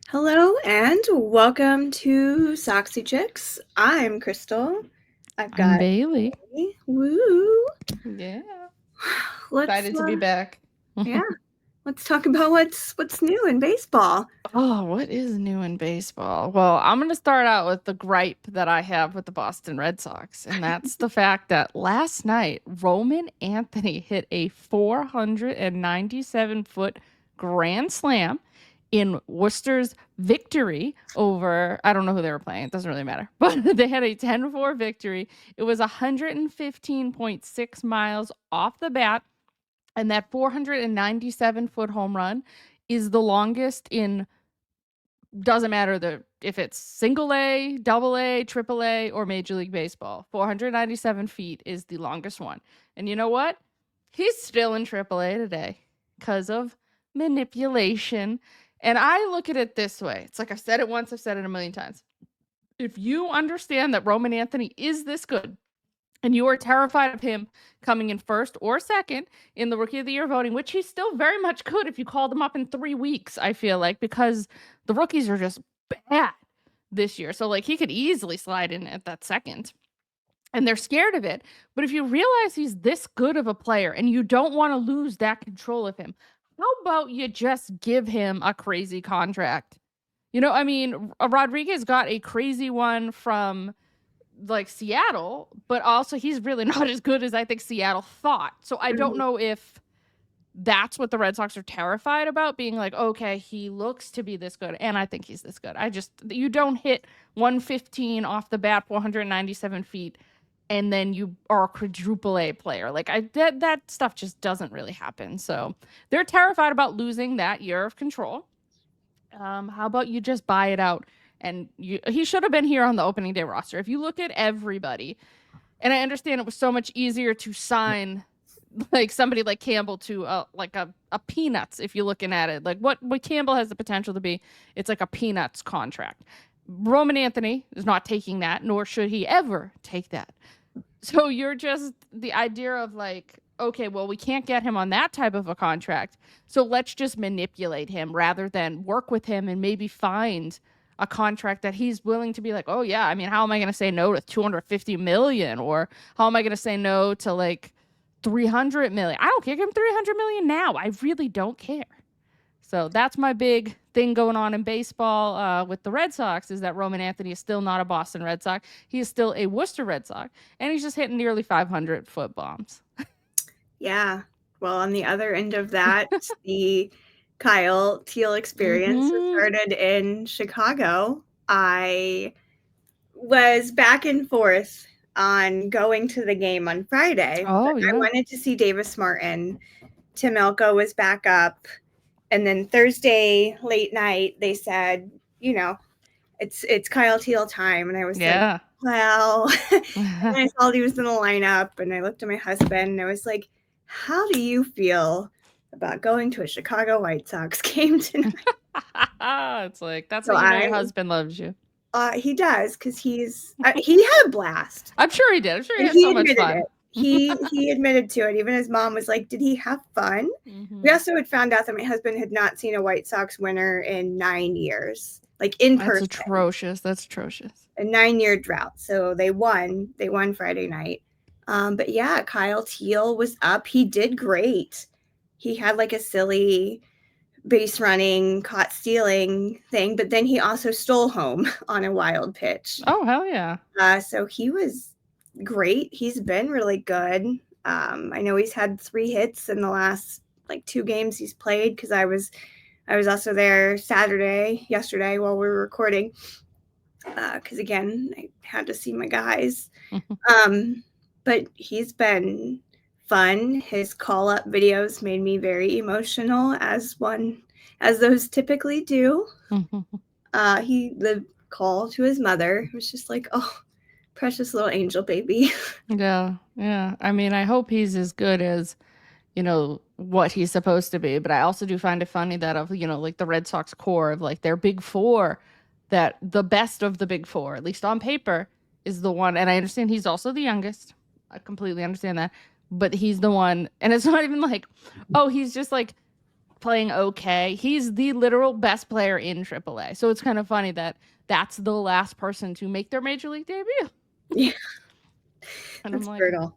Hello and welcome to Soxy Chicks. I'm Crystal. I've I'm got Bayleigh. woo. Yeah. Let's Excited to be back. yeah, let's talk about what's new in baseball. Oh, what is new in baseball? Well, I'm going to start out with the gripe that I have with the Boston Red Sox, and that's the fact that last night Roman Anthony hit a 497-foot grand slam in Worcester's victory over, I don't know who they were playing, it doesn't really matter, but they had a 10-4 victory. It was 115.6 miles off the bat, and that 497-foot home run is the longest in, doesn't matter if it's single A, double A, triple A, or Major League Baseball. 497 feet is the longest one. And you know what? He's still in triple A today because of manipulation. And I look at it this way. It's like I've said it once, I've said it a million times. If you understand that Roman Anthony is this good, and you are terrified of him coming in first or second in the Rookie of the Year voting, which he still very much could if you called him up in 3 weeks, I feel like, because the rookies are just bad this year. So, like, he could easily slide in at that second. And they're scared of it. But if you realize he's this good of a player and you don't want to lose that control of him, how about you just give him a crazy contract? I mean, Rodriguez got a crazy one from like Seattle, but also he's really not as good as I think Seattle thought. So I don't know if that's what the Red Sox are terrified about, being like, okay, he looks to be this good, and I think he's this good. You don't hit 115 off the bat, 497 feet, and then you are a quadruple A player. Like that stuff just doesn't really happen. So they're terrified about losing that year of control. How about you just buy it out? And he should have been here on the opening day roster. If you look at everybody, and I understand it was so much easier to sign like somebody like Campbell to a peanuts, if you're looking at it. Like what Campbell has the potential to be, it's like a peanuts contract. Roman Anthony is not taking that, nor should he ever take that. So you're just the idea of like, okay, well, we can't get him on that type of a contract. So let's just manipulate him rather than work with him and maybe find a contract that he's willing to be like, oh yeah, I mean, how am I going to say no to 250 million? Or how am I going to say no to like 300 million? I don't care. Give him 300 million now. I really don't care. So that's my big thing going on in baseball with the Red Sox, is that Roman Anthony is still not a Boston Red Sox. He is still a Worcester Red Sox, and he's just hitting nearly 500-foot bombs. Yeah. Well, on the other end of that, the Kyle Teel experience started in Chicago. I was back and forth on going to the game on Friday. Oh, yeah. I wanted to see Davis Martin. Tim Elko was back up. And then Thursday late night, they said, it's Kyle Teel time. And I was like, well, and I saw he was in the lineup, and I looked at my husband and I was like, how do you feel about going to a Chicago White Sox game tonight? It's like, that's so how your husband loves you. He does, because he had a blast. I'm sure he did. I'm sure he had so much fun. It. He admitted to it. Even his mom was like, did he have fun? We also had found out that my husband had not seen a White Sox winner in 9 years, like in person. That's atrocious. A 9-year drought. So they won Friday night. But yeah, Kyle Teel was up. He did great. He had like a silly base running, caught stealing thing, but then he also stole home on a wild pitch. Oh, hell yeah. So he was great. He's been really good. I know he's had 3 hits in the last like 2 games he's played, because I was also there yesterday while we were recording, because again, I had to see my guys. But he's been fun. His call-up videos made me very emotional, as those typically do. The call to his mother was just like, oh, precious little angel baby. Yeah. I mean, I hope he's as good as, what he's supposed to be. But I also do find it funny that of, like the Red Sox core of like their big 4, that the best of the big 4, at least on paper, is the one. And I understand he's also the youngest. I completely understand that. But he's the one. And it's not even like, oh, he's just like playing okay. He's the literal best player in AAA. So it's kind of funny that that's the last person to make their major league debut. Yeah. And That's I'm like, brutal.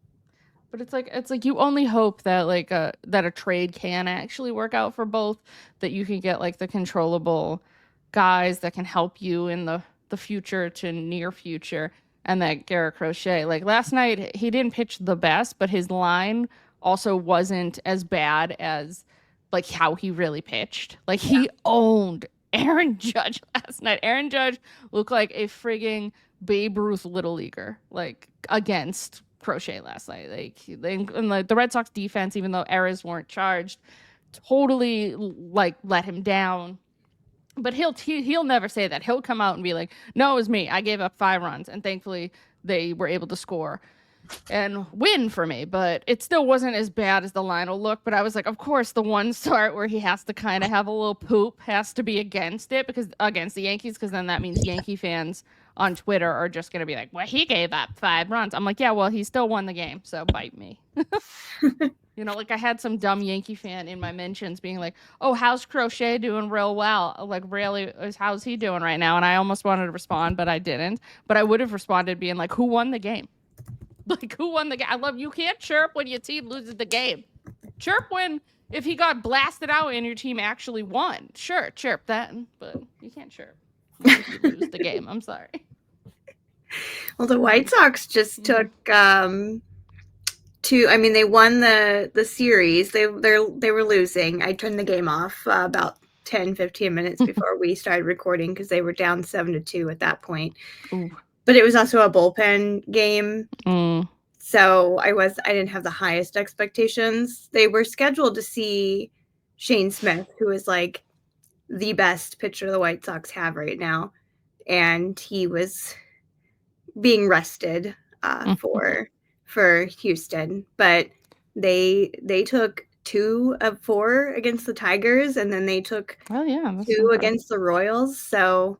but it's like you only hope that like that a trade can actually work out for both, that you can get like the controllable guys that can help you in the future to near future, and that Garrett Crochet, like last night he didn't pitch the best, but his line also wasn't as bad as like how he really pitched. Like he owned Aaron Judge last night. Aaron Judge looked like a frigging Babe Ruth little leaguer, like against Crochet last night. Like the Red Sox defense, even though errors weren't charged, totally like let him down. But he'll never say that. He'll come out and be like, "No, it was me. I gave up 5 runs, and thankfully they were able to score and win for me." But it still wasn't as bad as the line will look. But I was like, of course, the one start where he has to kind of have a little poop has to be against it, because against the Yankees, because then that means Yankee fans on Twitter are just going to be like, well, he gave up 5 runs. I'm like, yeah, well, he still won the game, so bite me. You know, like I had some dumb Yankee fan in my mentions being like, oh, how's Crochet doing real well? Like, really, how's he doing right now? And I almost wanted to respond, but I didn't. But I would have responded being like, who won the game? Like, who won the game? I love, you can't chirp when your team loses the game. Chirp when, if he got blasted out and your team actually won. Sure, chirp that, but you can't chirp if you lose the game. I'm sorry. Well, the White Sox just took they won the series. They were losing. I turned the game off about 10-15 minutes before we started recording, because they were down 7-2 at that point. Ooh. But it was also a bullpen game. Mm. So I didn't have the highest expectations. They were scheduled to see Shane Smith, who is like the best pitcher the White Sox have right now, and he was being rested for Houston. But they took 2 of 4 against the Tigers, and then they took 2 against the Royals. So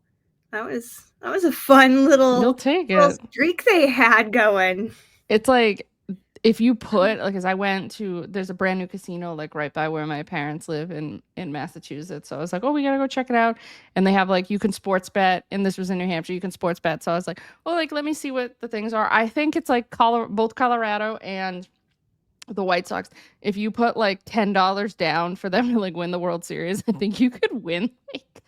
that was a fun little streak they had going. It's like, if you put, like, as I went to, there's a brand new casino like right by where my parents live in Massachusetts. So I was like, oh, we gotta go check it out. And they have like, you can sports bet, and this was in New Hampshire, you can sports bet. So I was like, well, like, let me see what the things are. I think it's like both Colorado and the White Sox. If you put like $10 down for them to like win the World Series, I think you could win like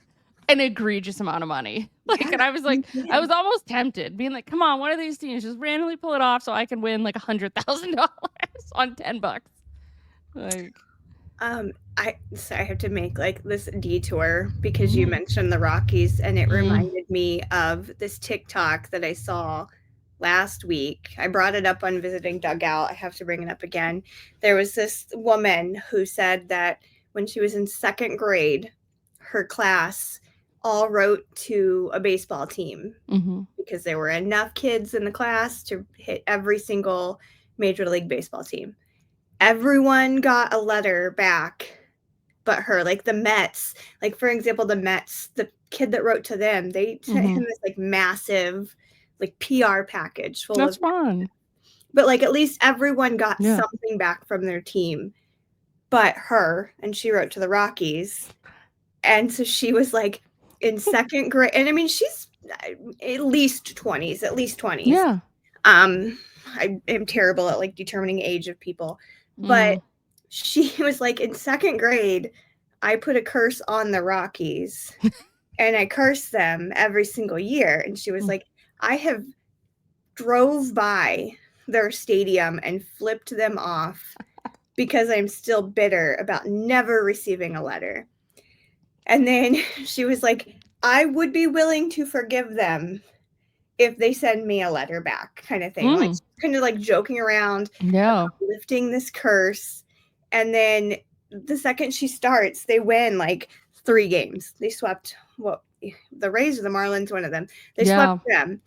an egregious amount of money. Like, and I was like, I was almost tempted, being like, come on, one of these teams just randomly pull it off so I can win like $100,000 on $10. Like, I have to make like this detour because you mentioned the Rockies, and it reminded me of this TikTok that I saw last week. I brought it up on Visiting Dugout. I have to bring it up again. There was this woman who said that when she was in 2nd grade, her class all wrote to a baseball team because there were enough kids in the class to hit every single Major League Baseball team. Everyone got a letter back but her. Like the Mets, like for example, the Mets, the kid that wrote to them, they sent him this like massive like PR package full That's fun. But like at least everyone got something back from their team but her, and she wrote to the Rockies. And so she was like in 2nd grade, and I mean she's at least 20s. Yeah. I am terrible at like determining age of people, but she was like, in 2nd grade, I put a curse on the Rockies and I curse them every single year. And she was like, I have drove by their stadium and flipped them off because I'm still bitter about never receiving a letter. And then she was like, I would be willing to forgive them if they send me a letter back, kind of thing. Like, kind of like joking around, lifting this curse. And then the second she starts, they win like 3 games. They swept the Rays or the Marlins, one of them. They swept them.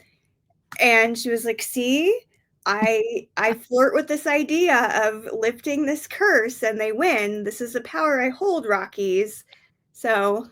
And she was like, see, I flirt with this idea of lifting this curse and they win. This is the power I hold, Rockies. So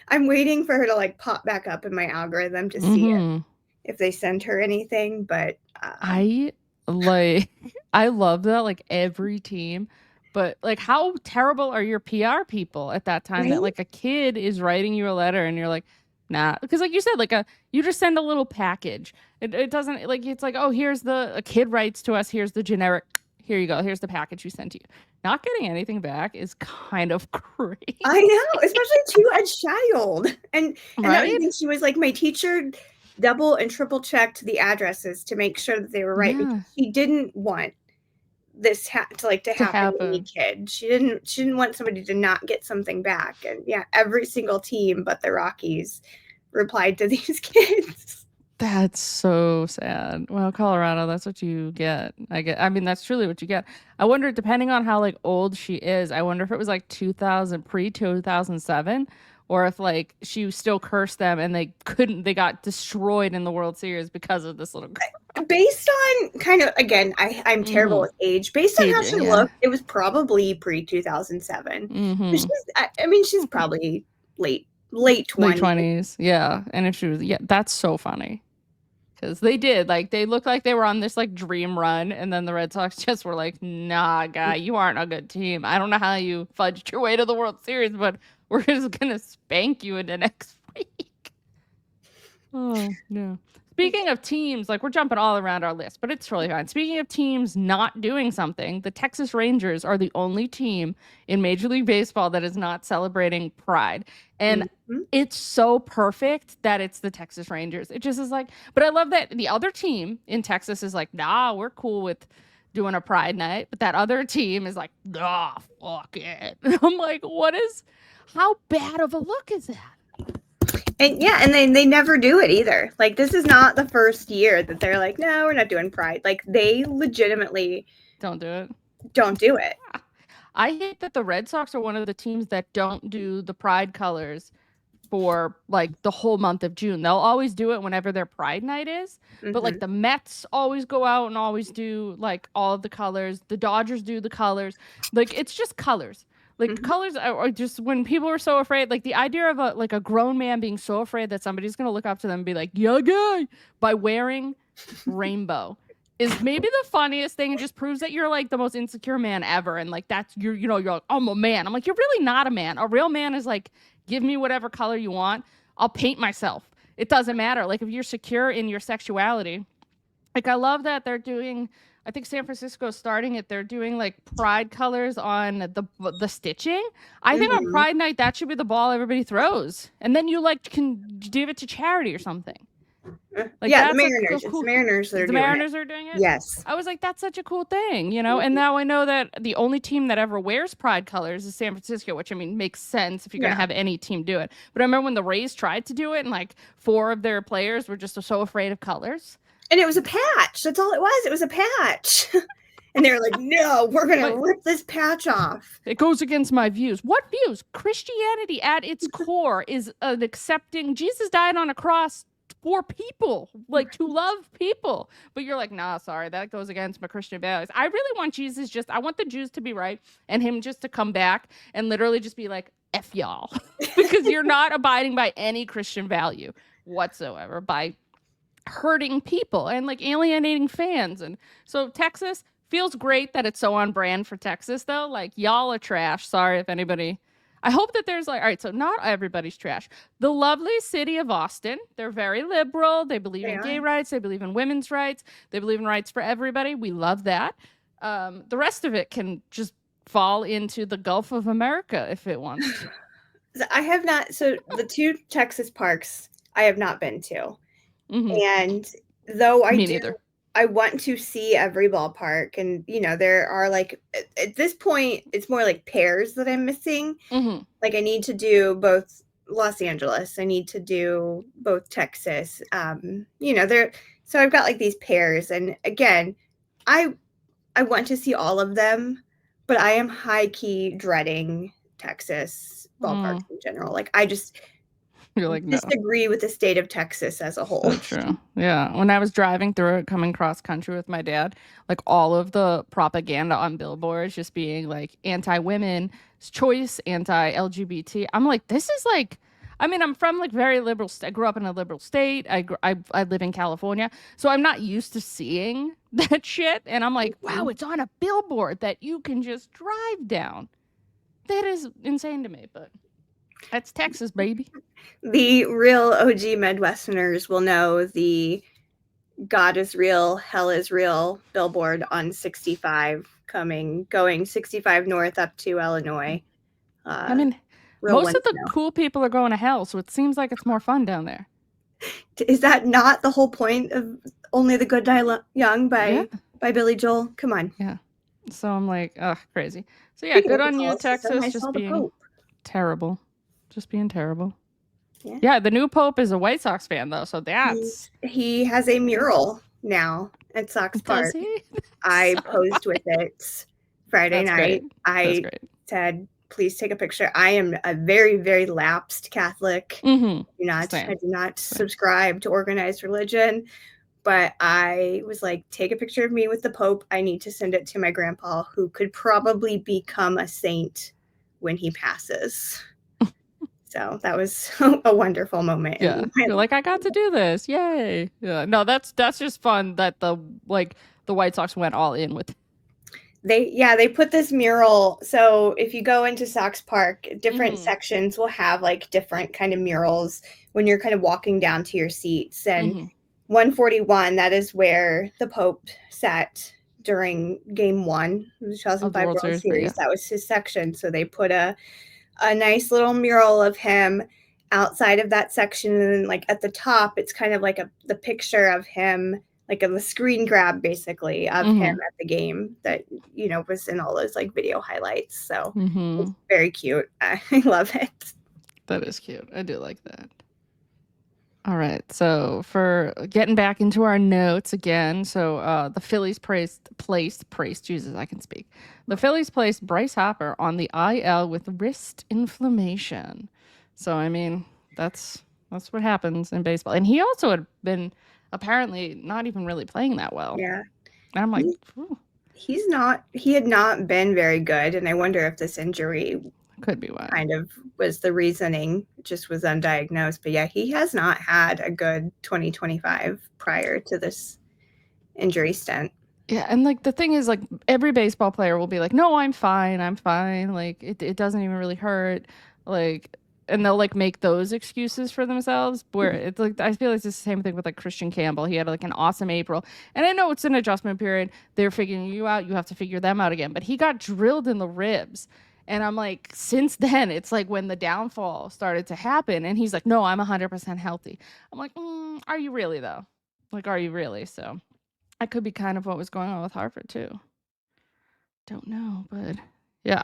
I'm waiting for her to like pop back up in my algorithm to see if they send her anything. But I love that like every team But like, how terrible are your PR people at that time Right? that like a kid is writing you a letter and you're like, nah, because like you said, like you just send a little package. It doesn't like it's like, oh, here's a kid writes to us, here's the generic, here you go, here's the package we sent to you. Not getting anything back is kind of crazy. I know, especially to a child. And that Right? was the thing, she was like, my teacher double and triple checked the addresses to make sure that they were right, because Yeah, she didn't want this to to happen to any happen. kid. She didn't want somebody to not get something back. And yeah, every single team but the Rockies replied to these kids. That's so sad. Well, Colorado, that's what you get. I mean, that's truly what you get. I wonder, depending on how like old she is, I wonder if it was like 2000, pre-2007, or if like she still cursed them and they got destroyed in the World Series because of this little girl. Based on kind of, again, I'm terrible with age. Based on how she Aging, yeah. looked, it was probably pre-2007. I mean, she's probably late 20s. Late 20s, yeah. And if she was, yeah, that's so funny. Because they did, like, they looked like they were on this, like, dream run, and then the Red Sox just were like, nah, guy, you aren't a good team. I don't know how you fudged your way to the World Series, but we're just gonna spank you into next week. Oh, no. Speaking of teams, like, we're jumping all around our list, but it's totally fine. Speaking of teams not doing something, the Texas Rangers are the only team in Major League Baseball that is not celebrating Pride. And it's so perfect that it's the Texas Rangers. It just is like, but I love that the other team in Texas is like, nah, we're cool with doing a Pride night. But that other team is like, nah, fuck it. I'm like, how bad of a look is that? And yeah, and they never do it either. Like, this is not the first year that they're like, no, we're not doing Pride. Like, they legitimately don't do it. I hate that the Red Sox are one of the teams that don't do the Pride colors for like the whole month of June. They'll always do it whenever their Pride night is. But like the Mets always go out and always do like all of the colors. The Dodgers do the colors. Like, it's just colors. Like the colors are just, when people are so afraid, like the idea of a grown man being so afraid that somebody's gonna look up to them and be like, yeah, guy, by wearing rainbow is maybe the funniest thing, and just proves that you're like the most insecure man ever. And like, that's you're like, I'm a man. I'm like, you're really not a man. A real man is like, give me whatever color you want. I'll paint myself. It doesn't matter. Like, if you're secure in your sexuality. Like, I love that they're doing, I think San Francisco's starting it. They're doing like Pride colors on the stitching. I think on Pride night, that should be the ball everybody throws. And then you like can give it to charity or something. Like, yeah, the Mariners. It's the Mariners that are doing it. The Mariners are doing it? Yes. I was like, that's such a cool thing, you know? And now I know that the only team that ever wears Pride colors is San Francisco, which, I mean, makes sense if you're going to have any team do it. But I remember when the Rays tried to do it, and like 4 of their players were just so afraid of colors. And it was a patch. That's all it was. It was a patch. And they were like, no, we're going to rip this patch off. It goes against my views. What views? Christianity at its core is an accepting, Jesus died on a cross for people, like to love people. But you're like, nah, sorry, that goes against my Christian values. I really want Jesus I want the Jews to be right and him just to come back and literally just be like, F y'all. Because you're not abiding by any Christian value whatsoever by hurting people and like alienating fans. And so Texas feels great that it's so on brand for Texas, though. Like, y'all are trash. Sorry if anybody. I hope that there's like, all right, so not everybody's trash. The lovely city of Austin, they're very liberal. They believe in gay rights. They believe in women's rights. They believe in rights for everybody. We love that. The rest of it can just fall into the Gulf of America if it wants to. I have not. So the 2 Texas parks I have not been to. And though I want to see every ballpark, and there are like, at this point it's more like pairs that I'm missing. Like, I need to do both Los Angeles, I need to do both Texas, so I've got like these pairs, and again, I want to see all of them, but I am high-key dreading Texas ballparks in general. Like, I just You're like, no. disagree with the state of Texas as a whole. So true. Yeah. When I was driving through it, coming cross country with my dad, like all of the propaganda on billboards just being like anti-women's choice, anti-LGBT. I'm like, this is like, I mean, I'm from like very liberal. I grew up in a liberal state. I live in California, so I'm not used to seeing that shit. And I'm like, wow, it's on a billboard that you can just drive down. That is insane to me, but that's Texas, baby. The real OG Midwesterners will know the God is real, hell is real billboard on 65 going 65 north up to Illinois. I mean, most of the cool people are going to hell, so it seems like it's more fun down there. Is that not the whole point of Only the Good Die Young by Billy Joel? Come on. Yeah. So I'm like, ugh, crazy. So yeah, good on you, Texas, just being terrible. Just being terrible. Yeah, the new Pope is a White Sox fan, though, so that's... He has a mural now at Sox Park. Does he? I posed with it Friday night. Great. I said, please take a picture. I am a very, very lapsed Catholic. I do not subscribe to organized religion, but I was like, take a picture of me with the Pope. I need to send it to my grandpa, who could probably become a saint when he passes. So that was a wonderful moment. Yeah, you're like, I got to do this, yay! Yeah, no, that's just fun that the White Sox went all in with. They put this mural. So if you go into Sox Park, different sections will have like different kind of murals when you're kind of walking down to your seats. And 141, that is where the Pope sat during Game 1 of the 2005 World Series. That was his section. So they put a nice little mural of him outside of that section, and then like at the top it's kind of like the picture of him, like the screen grab basically of him at the game that was in all those like video highlights. So it's very cute. I love it. That is cute. I do like that. All right, so for getting back into our notes again, so the Phillies placed Jesus, I can speak. The Phillies placed Bryce Harper on the IL with wrist inflammation. So I mean, that's what happens in baseball. And he also had been apparently not even really playing that well. Yeah. And I'm like, he had not been very good, and I wonder if this injury could be why. Kind of was the reasoning, just was undiagnosed. But yeah, he has not had a good 2025 prior to this injury stint. Yeah, and like the thing is, like every baseball player will be like, no, I'm fine. Like it doesn't even really hurt. Like, and they'll like make those excuses for themselves, where it's like, I feel like it's the same thing with like Christian Campbell. He had like an awesome April, and I know it's an adjustment period. They're figuring you out. You have to figure them out again. But he got drilled in the ribs. And I'm like, since then, it's like when the downfall started to happen. And he's like, no, I'm 100% healthy. I'm like, are you really, though? Like, are you really? So that could be kind of what was going on with Harper, too. Don't know, but yeah,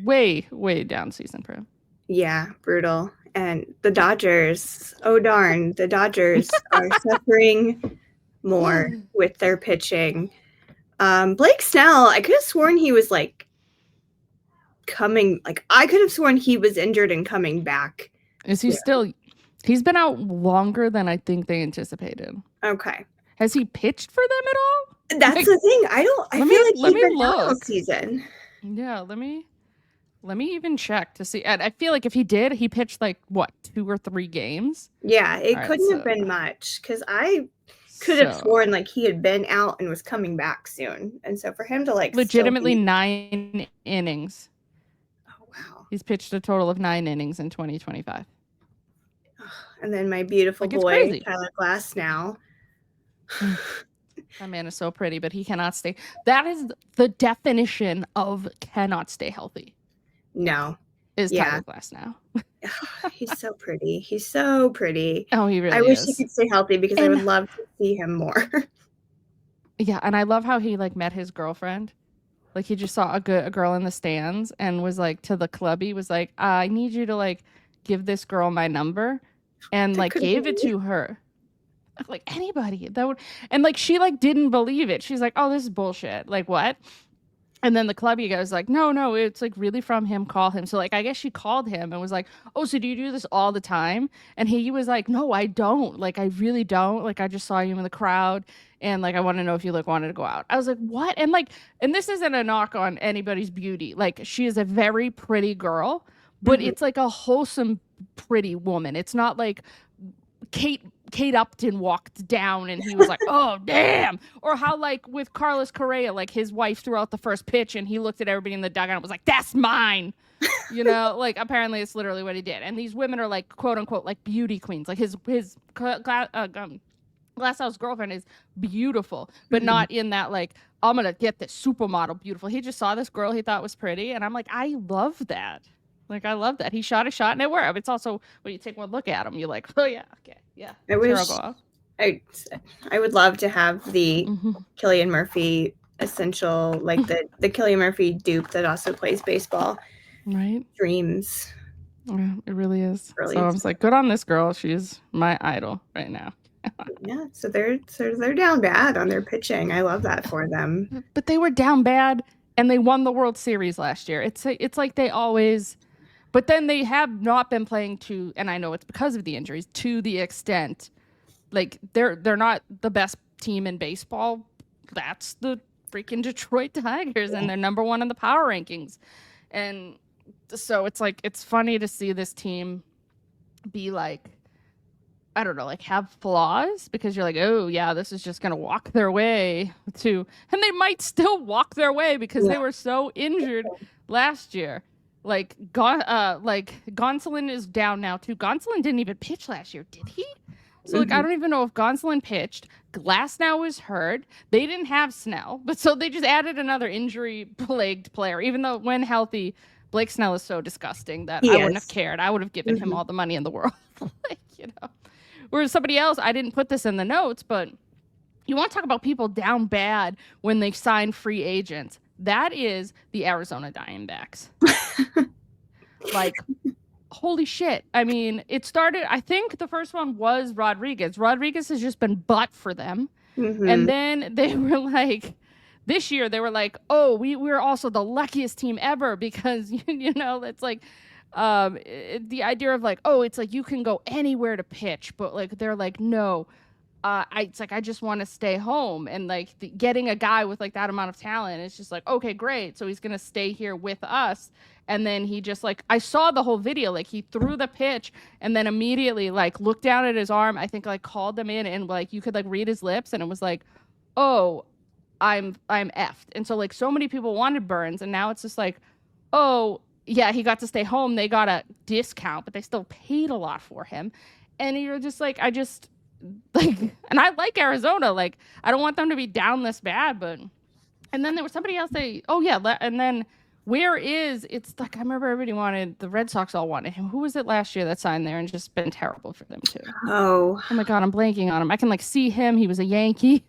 way, way down season for him. Yeah, brutal. And the Dodgers, oh, darn, the Dodgers are suffering more with their pitching. Blake Snell, I could have sworn he was like, I could have sworn he was injured and coming back. Is he still? He's been out longer than I think they anticipated. Okay. Has he pitched for them at all? That's the thing. I feel like he's been out all season. Yeah, let me even check to see. And I feel like if he did, he pitched like what, 2 or 3 games? Yeah, it couldn't have been much, because I could have sworn like he had been out and was coming back soon. And so for him to like legitimately 9 innings. Wow. He's pitched a total of 9 innings in 2025. And then my beautiful boy, Tyler Glass now. That man is so pretty, but he cannot stay. That is the definition of cannot stay healthy. No. Is Tyler Glass now. He's so pretty. He's so pretty. Oh, he really is. I wish he could stay healthy, because I would love to see him more. Yeah, and I love how he like met his girlfriend. Like he just saw a girl in the stands and was like to the clubby, was like, I need you to like give this girl my number, and like gave it to her. Like anybody that would, and like she like didn't believe it. She's like, oh, this is bullshit. Like what? And then the clubby guy was like, no, it's like really from him. Call him. So like I guess she called him and was like, oh, so do you do this all the time? And he was like, no, I don't. Like I really don't. Like I just saw you in the crowd. And like, I want to know if you like wanted to go out. I was like, what? And like, and this isn't a knock on anybody's beauty. Like she is a very pretty girl, but it's like a wholesome pretty woman. It's not like Kate Upton walked down and he was like, oh, damn. Or how, like, with Carlos Correa, like, his wife threw out the first pitch and he looked at everybody in the dugout and was like, that's mine. You know, like, apparently it's literally what he did. And these women are, like, quote unquote, like, beauty queens. Like, his Glass House girlfriend is beautiful, but not in that, like, I'm going to get this supermodel beautiful. He just saw this girl he thought was pretty. And I'm like, I love that. Like, I love that. He shot a shot and it worked. It's also, when you take one look at him, you're like, oh, yeah, okay, yeah. I would love to have the Cillian Murphy essential, like the Cillian Murphy dupe that also plays baseball. Right. Dreams. Yeah, it really is. So I was like, good on this girl. She's my idol right now. Yeah, so they're down bad on their pitching. I love that for them. But they were down bad and they won the World Series last year. It's like they always, but then they have not been playing to, and I know it's because of the injuries, to the extent, like they're not the best team in baseball. That's the freaking Detroit Tigers, and they're number 1 in the power rankings. And so it's like, it's funny to see this team be like, I don't know, like have flaws, because you're like, oh yeah, this is just going to walk their way to, and they might still walk their way because they were so injured last year. Like Gonsolin is down now too. Gonsolin didn't even pitch last year, did he? So like, I don't even know if Gonsolin pitched. Glasnow was hurt. They didn't have Snell, but so they just added another injury-plagued player, even though when healthy, Blake Snell is so disgusting that I wouldn't have cared. I would have given him all the money in the world. Like, you know. Whereas somebody else, I didn't put this in the notes, but you want to talk about people down bad when they sign free agents. That is the Arizona Diamondbacks. Like, holy shit. I mean, it started, I think the first one was Rodriguez. Rodriguez has just been butt for them. And then they were like, this year they were like, oh, we're also the luckiest team ever because, you know, it's like, the idea of like, oh, it's like you can go anywhere to pitch, but like they're like, no, it's like I just want to stay home, and like getting a guy with like that amount of talent, it's just like, okay, great, so he's gonna stay here with us. And then he just like, I saw the whole video, like he threw the pitch and then immediately like looked down at his arm, I think like called him in, and like you could like read his lips, and it was like, oh, I'm effed. And so like so many people wanted Burns, and now it's just like, oh yeah, he got to stay home. They got a discount, but they still paid a lot for him. And you're just like, I just, like, and I like Arizona. Like, I don't want them to be down this bad, but, and then there was somebody else and then it's like, I remember everybody wanted, the Red Sox all wanted him. Who was it last year that signed there and just been terrible for them too? Oh my God, I'm blanking on him. I can like see him. He was a Yankee.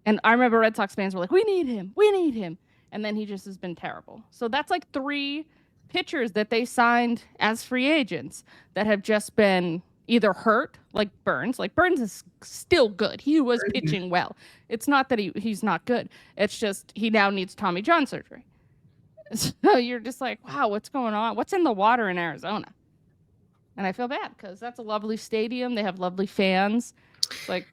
And I remember Red Sox fans were like, we need him. And then he just has been terrible. So that's like 3 pitchers that they signed as free agents that have just been either hurt, like Burns. Like Burns is still good. He was pitching well. It's not that he's not good. It's just he now needs Tommy John surgery. So you're just like, wow, what's going on? What's in the water in Arizona? And I feel bad because that's a lovely stadium. They have lovely fans. It's like,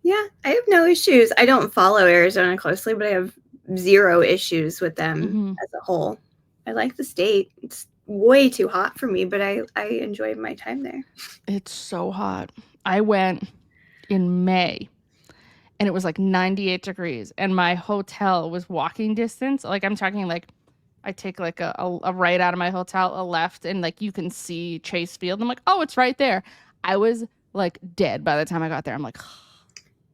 yeah, I have no issues. I don't follow Arizona closely, but I have 0 issues with them as a whole. I like the state. It's way too hot for me, but I enjoyed my time there. It's so hot. I went in May and it was like 98 degrees and my hotel was walking distance. Like I'm talking like I take like a right out of my hotel, a left, and like you can see Chase Field. I'm like, oh, it's right there. I was like dead by the time I got there. I'm like,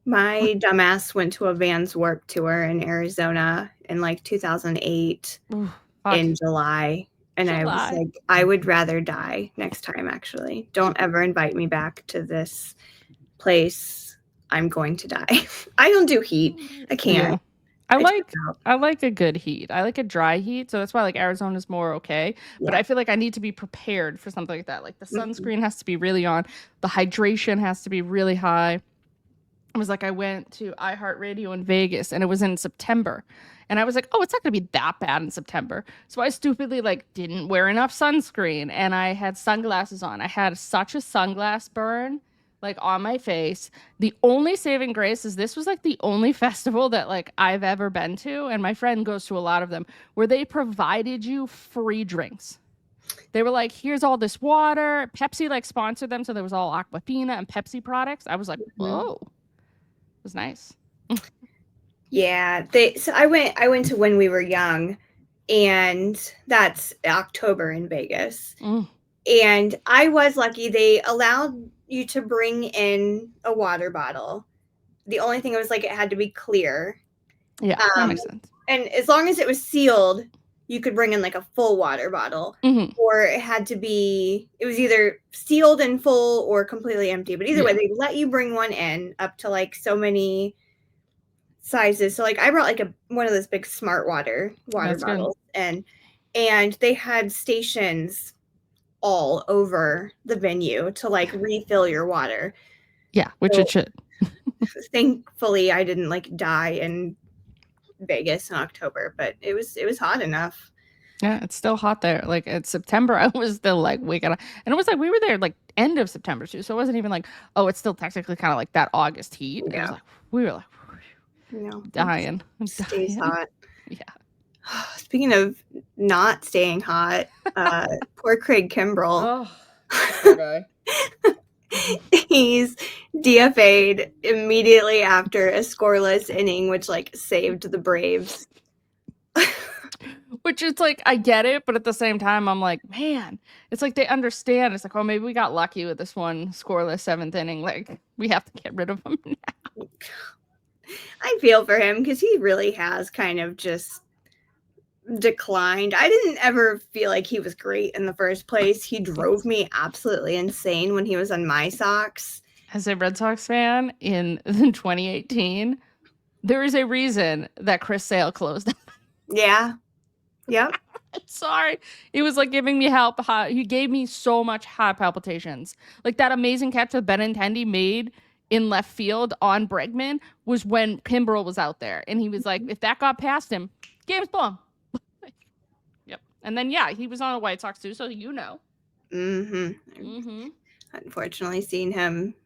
my dumbass went to a Vans Warped Tour in Arizona in like 2008 in July. And I was like, I would rather die next time, actually. Don't ever invite me back to this place. I'm going to die. I don't do heat. I can't. Yeah. I like a good heat. I like a dry heat. So that's why like Arizona's more okay. Yeah. But I feel like I need to be prepared for something like that. Like the sunscreen has to be really on. The hydration has to be really high. It was like I went to iHeartRadio in Vegas and it was in September. And I was like, oh, it's not going to be that bad in September. So I stupidly like didn't wear enough sunscreen and I had sunglasses on. I had such a sunglass burn like on my face. The only saving grace is this was like the only festival that like I've ever been to. And my friend goes to a lot of them where they provided you free drinks. They were like, here's all this water. Pepsi like sponsored them, so there was all Aquafina and Pepsi products. I was like, whoa. It was nice. Yeah, so I went to When We Were Young, and that's October in Vegas. And I was lucky. They allowed you to bring in a water bottle. The only thing was like it had to be clear. Yeah, that makes sense. And as long as it was sealed, you could bring in like a full water bottle, or it was either sealed and full or completely empty. But either way, they let you bring one in up to like so many sizes. So like I brought like one of those big smart water bottles, and they had stations all over the venue to like refill your water. Yeah, which it should. Thankfully, I didn't like die in Vegas in October, but it was hot enough. Yeah, it's still hot there. Like it's September, I was still like waking up, and it was like we were there like end of September too, so it wasn't even like, oh, it's still technically kind of like that August heat. Yeah. It was like we were like dying. Stays hot. Yeah. Speaking of not staying hot, poor Craig Kimbrell. Oh, poor guy. He's DFA'd immediately after a scoreless inning, which like saved the Braves. Which it's like, I get it, but at the same time, I'm like, man, it's like they understand. It's like, oh, maybe we got lucky with this one scoreless 7th inning. Like, we have to get rid of him now. I feel for him because he really has kind of just declined. I didn't ever feel like he was great in the first place. He drove me absolutely insane when he was on my Sox. As a Red Sox fan in 2018, there is a reason that Chris Sale closed. Yeah. Yep. Sorry. It was like giving me he gave me so much heart palpitations. Like that amazing catch that Benintendi made in left field on Bregman was when Kimbrell was out there. And he was like, if that got past him, game's blown. Yep. And then, yeah, he was on the White Sox too, so you know. Unfortunately, seen him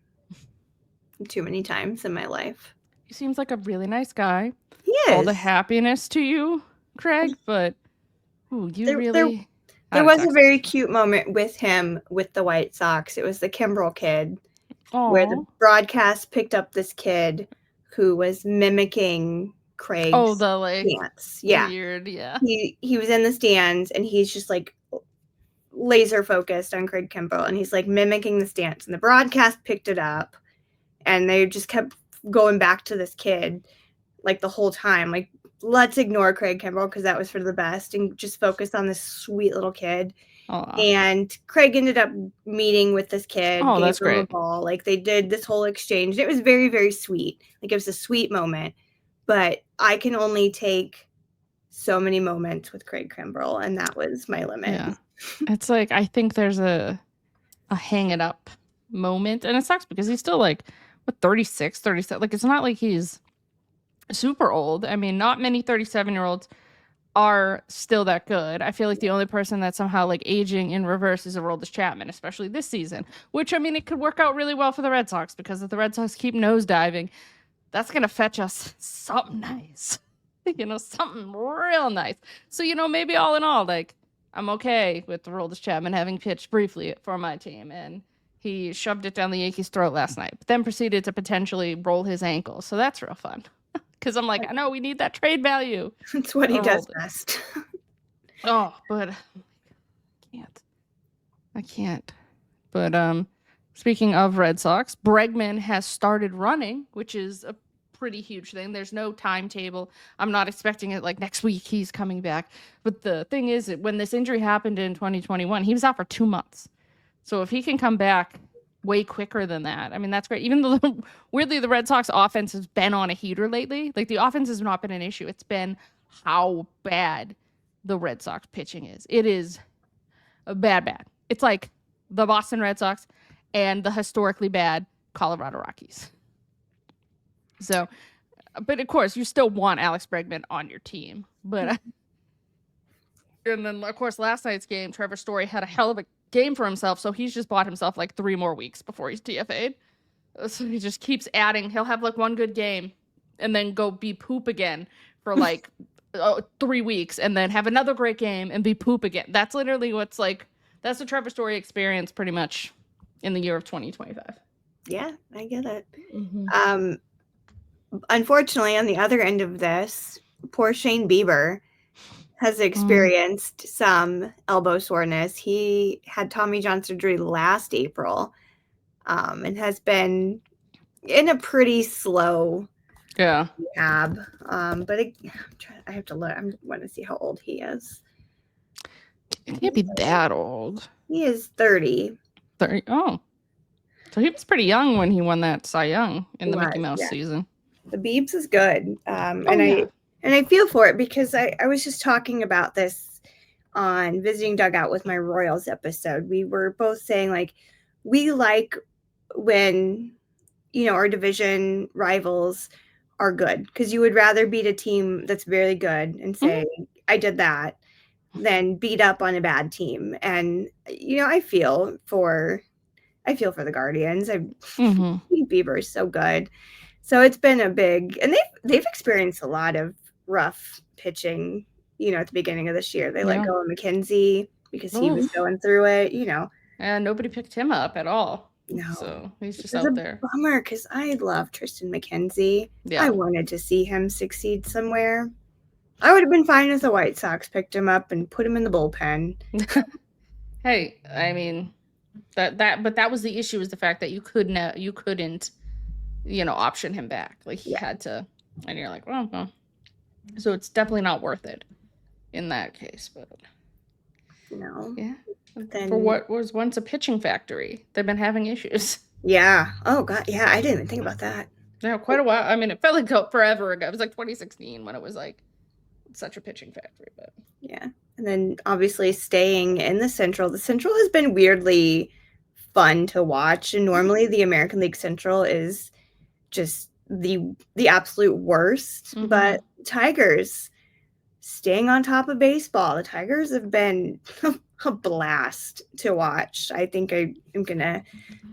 too many times in my life. He seems like a really nice guy. He is. All the happiness to you, Craig, but there was a very cute moment with him with the White Sox. It was the Kimbrell kid. Aww. Where the broadcast picked up this kid who was mimicking Craig's stance. Yeah. Weird, yeah. He was in the stands and he's just like laser focused on Craig Kimbrell and he's like mimicking the stance, and the broadcast picked it up and they just kept going back to this kid like the whole time. Like, let's ignore Craig Kimbrell because that was for the best and just focus on this sweet little kid. Aww. And Craig ended up meeting with this kid. Oh, that's great. Ball. Like they did this whole exchange. It was very, very sweet. Like it was a sweet moment, but I can only take so many moments with Craig Kimbrell, and that was my limit. Yeah. It's like, I think there's a hang it up moment, and it sucks because he's still like, 36, 37. Like, it's not like he's super old. I mean, not many 37-year-olds are still that good. I feel like the only person that's somehow like aging in reverse is Aroldis Chapman, especially this season, which, I mean, it could work out really well for the Red Sox because if the Red Sox keep nosediving, that's going to fetch us something nice, something real nice. So, maybe all in all, like, I'm okay with Aroldis Chapman having pitched briefly for my team, and he shoved it down the Yankees' throat last night, but then proceeded to potentially roll his ankle. So that's real fun. Because I'm like, I know we need that trade value. That's what he does best. Oh, but I can't. But speaking of Red Sox, Bregman has started running, which is a pretty huge thing. There's no timetable. I'm not expecting it like next week he's coming back. But the thing is, when this injury happened in 2021, he was out for 2 months. So if he can come back way quicker than that, I mean, that's great. Even though, weirdly, the Red Sox offense has been on a heater lately. Like, the offense has not been an issue. It's been how bad the Red Sox pitching is. It is bad. It's like the Boston Red Sox and the historically bad Colorado Rockies. So, but of course, you still want Alex Bregman on your team. But, and then, of course, last night's game, Trevor Story had a hell of a game for himself, so he's just bought himself like 3 more weeks before he's DFA'd. So he just keeps adding. He'll have like one good game and then go be poop again for like 3 weeks and then have another great game and be poop again. That's literally what's like. That's the Trevor Story experience pretty much in the year of 2025. Yeah, I get it. Unfortunately, on the other end of this, poor Shane Bieber has experienced some elbow soreness. He had Tommy John surgery last April, and has been in a pretty slow rehab. But I have to look. I want to see how old he is. He can't be that old. He is 30. 30. Oh. So he was pretty young when he won that Cy Young in the Mickey Mouse season. The Biebs is good. I feel for it because I was just talking about this on Visiting Dugout with my Royals episode. We were both saying, like, we like when, our division rivals are good, because you would rather beat a team that's very good and say, I did that, than beat up on a bad team. And, I feel for the Guardians. Bieber is so good. So it's been a big, and they've experienced a lot of rough pitching, at the beginning of this year. They let go of McKenzie because he was going through it, And nobody picked him up at all. No. So he's just out there. Bummer, because I love Tristan McKenzie. Yeah. I wanted to see him succeed somewhere. I would have been fine if the White Sox picked him up and put him in the bullpen. Hey, I mean, but that was the issue, was the fact that you couldn't, option him back. Like, he had to, and you're like, well. So it's definitely not worth it in that case, but no. Yeah. For what was once a pitching factory, they've been having issues. Yeah. Oh God. Yeah, I didn't even think about that. Yeah, quite a while. I mean, it felt like forever ago. It was like 2016 when it was like such a pitching factory, but yeah. And then obviously staying in the Central has been weirdly fun to watch. And normally the American League Central is just the absolute worst. But Tigers staying on top of baseball. The Tigers have been a blast to watch. I think I am gonna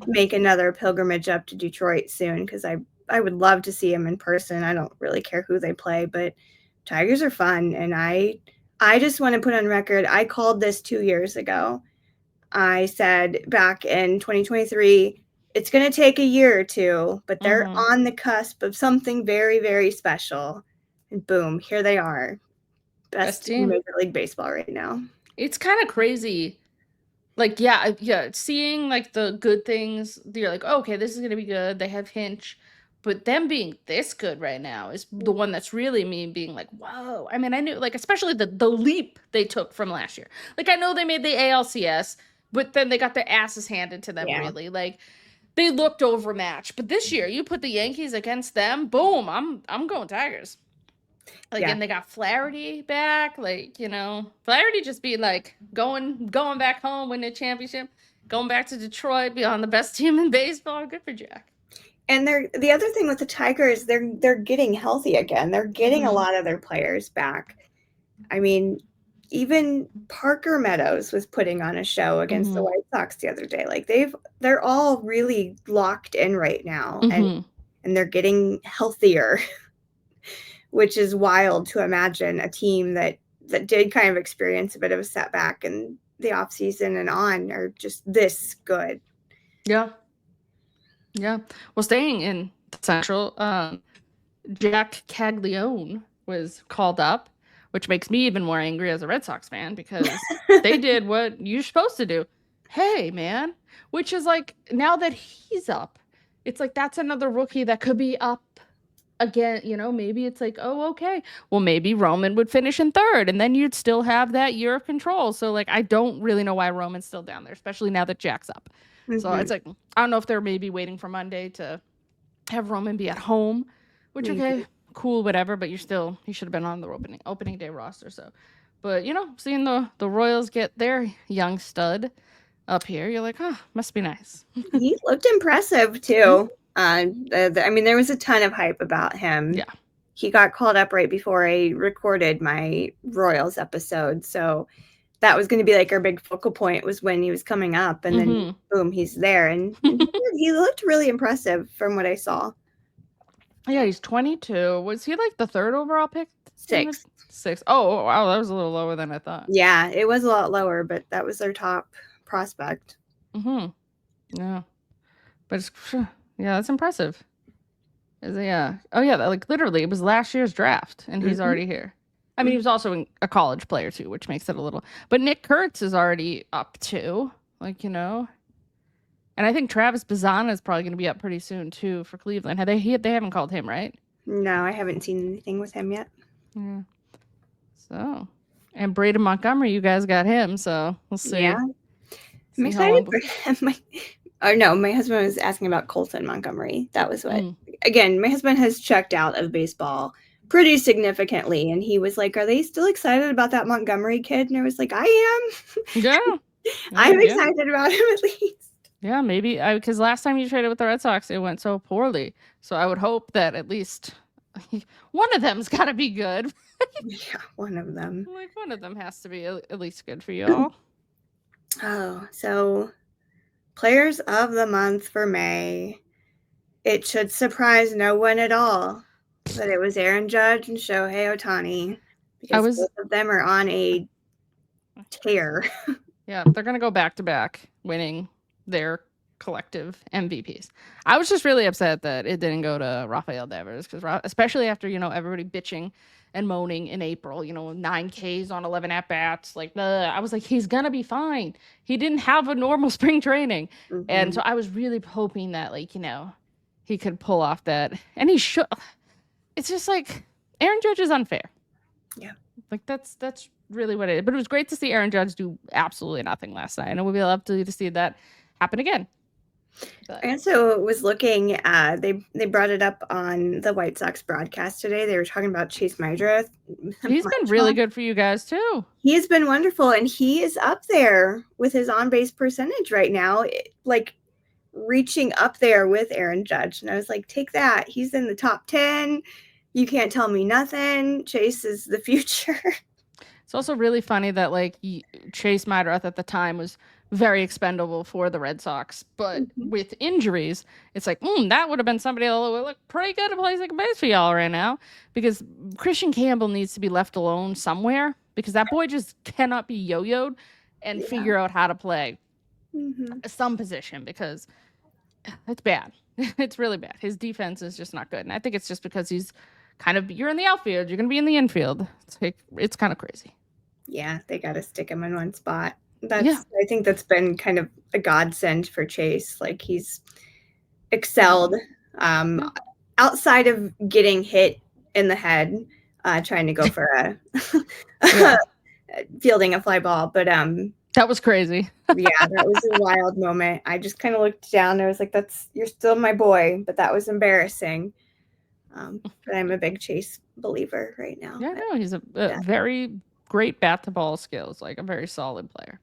make another pilgrimage up to Detroit soon, because I would love to see them in person. I don't really care who they play, but Tigers are fun. And I just want to put on record, I called this 2 years ago. I said back in 2023, it's going to take a year or two, but they're on the cusp of something very, very special. And boom, here they are. Best team in Major League Baseball right now. It's kind of crazy. Like, yeah, seeing like the good things, you're like, oh, okay, this is going to be good. They have Hinch. But them being this good right now is the one that's really me being like, whoa. I mean, I knew, like, especially the leap they took from last year. Like, I know they made the ALCS, but then they got their asses handed to them, really. Like, they looked overmatched. But this year, you put the Yankees against them, boom, I'm going Tigers. Like, and they got Flaherty back. Like, Flaherty just being like going back home, winning a championship, going back to Detroit, be on the best team in baseball. Good for Jack. And the other thing with the Tigers, they're getting healthy again. They're getting a lot of their players back. I mean, even Parker Meadows was putting on a show against the White Sox the other day. Like, they're all really locked in right now, and they're getting healthier, which is wild to imagine a team that did kind of experience a bit of a setback in the offseason and on are just this good. Yeah. Yeah. Well, staying in the Central, Jack Caglione was called up, which makes me even more angry as a Red Sox fan, because they did what you're supposed to do. Hey, man. Which is like, now that he's up, it's like that's another rookie that could be up again. Maybe it's like, oh, okay. Well, maybe Roman would finish in third, and then you'd still have that year of control. So, like, I don't really know why Roman's still down there, especially now that Jack's up. So it's like, I don't know if they're maybe waiting for Monday to have Roman be at home, which, okay, cool, whatever, but he should have been on the opening day roster. So, but, seeing the Royals get their young stud up here, you're like, oh, must be nice. He looked impressive too. I mean, there was a ton of hype about him. Yeah. He got called up right before I recorded my Royals episode. So that was going to be like our big focal point, was when he was coming up, and then boom, he's there. And he looked really impressive from what I saw. Yeah, he's 22. Was he like the third overall pick 6. 6. Oh, wow, that was a little lower than I thought. Yeah, it was a lot lower, but that was their top prospect. Yeah. But it's, yeah, that's impressive. Yeah. Oh, yeah, like literally, it was last year's draft, and he's already here. I mean, he was also a college player, too, which makes it a little... But Nick Kurtz is already up, too. Like, you know... And I think Travis Bazzana is probably going to be up pretty soon, too, for Cleveland. They haven't called him, right? No, I haven't seen anything with him yet. Yeah. So... And Braden Montgomery, you guys got him, so we'll see. Yeah. I'm excited for him. My husband was asking about Colton Montgomery. That was what... Again, my husband has checked out of baseball pretty significantly, and he was like, are they still excited about that Montgomery kid? And I was like, I am. Yeah. I'm excited about him at least. Yeah, maybe. Because last time you traded with the Red Sox, it went so poorly. So I would hope that at least one of them's got to be good. Yeah, one of them. Like, one of them has to be at least good for you all. Oh, so players of the month for May. It should surprise no one at all that it was Aaron Judge and Shohei Ohtani, because both of them are on a tear. Yeah, they're going to go back-to-back winning their collective MVPs. I was just really upset that it didn't go to Rafael Devers, because especially after, everybody bitching and moaning in April, 9 Ks on 11 at-bats. Like, I was like, he's going to be fine. He didn't have a normal spring training. And so I was really hoping that, he could pull off that. And he should. It's just like, Aaron Judge is unfair. Yeah. Like, that's really what it is. But it was great to see Aaron Judge do absolutely nothing last night. And we'll be love to see that happen again. But. I also was looking, they brought it up on the White Sox broadcast today. They were talking about Chase Meidroth. He's been really good for you guys, too. He has been wonderful, and he is up there with his on-base percentage right now, like reaching up there with Aaron Judge. And I was like, take that. He's in the top 10. You can't tell me nothing. Chase is the future. It's also really funny that, Chase Meidroth at the time was very expendable for the Red Sox, but with injuries, it's like, that would have been somebody that would look pretty good at playing second base for y'all right now, because Christian Campbell needs to be left alone somewhere, because that boy just cannot be yo-yoed and figure out how to play some position, because it's bad. It's really bad. His defense is just not good, and I think it's just because he's you're in the outfield, you're going to be in the infield. It's kind of crazy. Yeah, they got to stick him in one spot. I think that's been kind of a godsend for Chase. Like, he's excelled outside of getting hit in the head, trying to go for fielding a fly ball. But that was crazy. Yeah, that was a wild moment. I just kind of looked down. And I was like, you're still my boy, but that was embarrassing. But I'm a big Chase believer right now. Yeah, no, he's a very great bat to ball skills, like a very solid player.